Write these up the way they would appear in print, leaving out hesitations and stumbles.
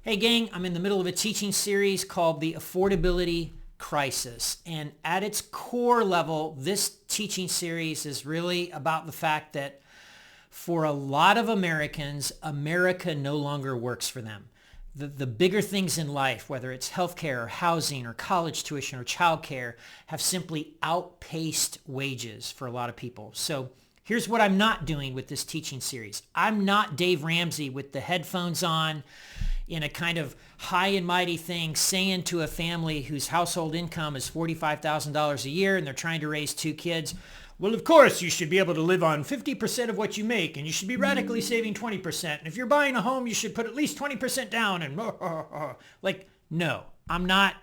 Hey gang, I'm in the middle of a teaching series called the Affordability Crisis. And at its core level, this teaching series is really about the fact that for a lot of Americans, America no longer works for them. The bigger things in life, whether it's healthcare or housing or college tuition or childcare, have simply outpaced wages for a lot of people. So here's what I'm not doing with this teaching series. I'm not Dave Ramsey with the headphones on in a kind of high and mighty thing saying to a family whose household income is $45,000 a year and they're trying to raise two kids, well, of course, you should be able to live on 50% of what you make and you should be radically saving 20%. And if you're buying a home, you should put at least 20% down and like, no, I'm not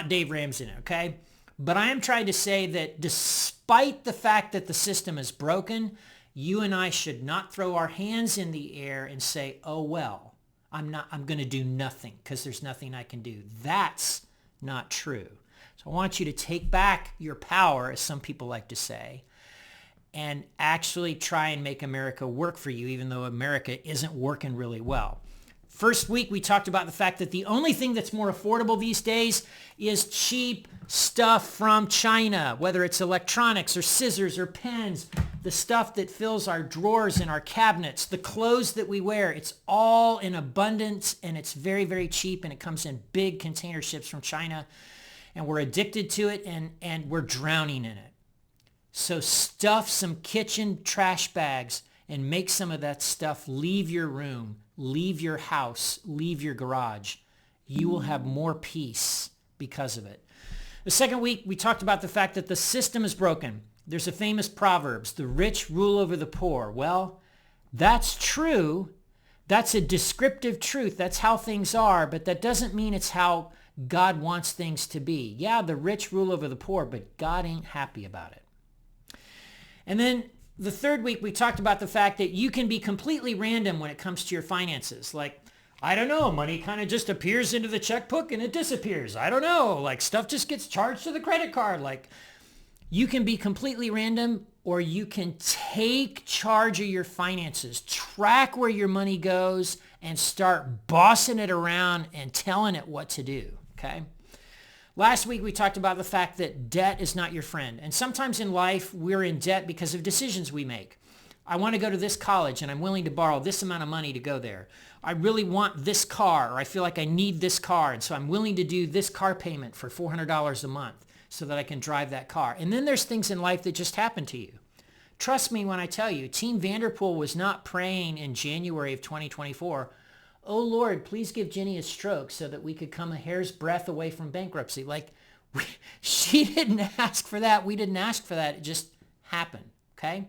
Dave Ramsey, okay? But I am trying to say that despite the fact that the system is broken, you and I should not throw our hands in the air and say, oh, well, I'm going to do nothing because there's nothing I can do. That's not true. So I want you to take back your power, as some people like to say, and actually try and make America work for you, even though America isn't working really well. First week, we talked about the fact that the only thing that's more affordable these days is cheap stuff from China, whether it's electronics or scissors or pens, the stuff that fills our drawers and our cabinets, the clothes that we wear. It's all in abundance and it's very, very cheap and it comes in big container ships from China and we're addicted to it and we're drowning in it. So stuff some kitchen trash bags and make some of that stuff leave your room, leave your house, leave your garage. You will have more peace because of it. The second week, we talked about the fact that the system is broken. There's a famous Proverbs, the rich rule over the poor. Well, that's true. That's a descriptive truth. That's how things are, but that doesn't mean it's how God wants things to be. Yeah, the rich rule over the poor, but God ain't happy about it. And then the third week, we talked about the fact that you can be completely random when it comes to your finances. Like, I don't know, money kind of just appears into the checkbook and it disappears. I don't know, like stuff just gets charged to the credit card. Like, you can be completely random or you can take charge of your finances, track where your money goes and start bossing it around and telling it what to do, okay? Last week, we talked about the fact that debt is not your friend. And sometimes in life, we're in debt because of decisions we make. I want to go to this college and I'm willing to borrow this amount of money to go there. I really want this car or I feel like I need this car. And so I'm willing to do this car payment for $400 a month so that I can drive that car. And then there's things in life that just happen to you. Trust me when I tell you, Team Vanderpool was not praying in January of 2024, oh Lord, please give Jenny a stroke so that we could come a hair's breadth away from bankruptcy. Like, she didn't ask for that. We didn't ask for that. It just happened, okay?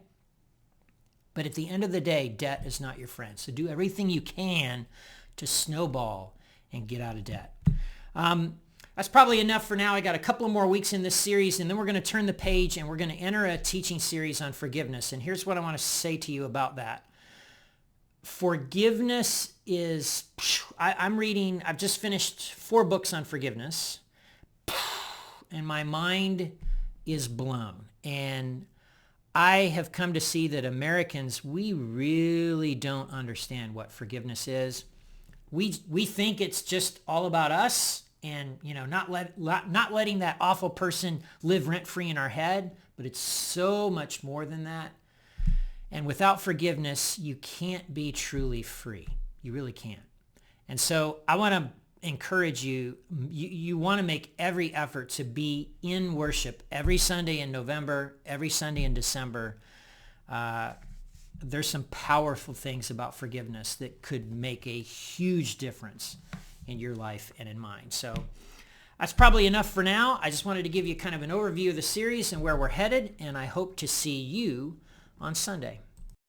But at the end of the day, debt is not your friend. So do everything you can to snowball and get out of debt. That's probably enough for now. I got a couple of more weeks in this series, and then we're going to turn the page and we're going to enter a teaching series on forgiveness. And here's what I want to say to you about that. Forgiveness is, I've just finished 4 books on forgiveness, and my mind is blown. And I have come to see that Americans, we really don't understand what forgiveness is. We think it's just all about us and, you know, not letting that awful person live rent-free in our head, but it's so much more than that. And without forgiveness, you can't be truly free. You really can't. And so I want to encourage you, you want to make every effort to be in worship every Sunday in November, every Sunday in December. There's some powerful things about forgiveness that could make a huge difference in your life and in mine. So that's probably enough for now. I just wanted to give you kind of an overview of the series and where we're headed, and I hope to see you on Sunday.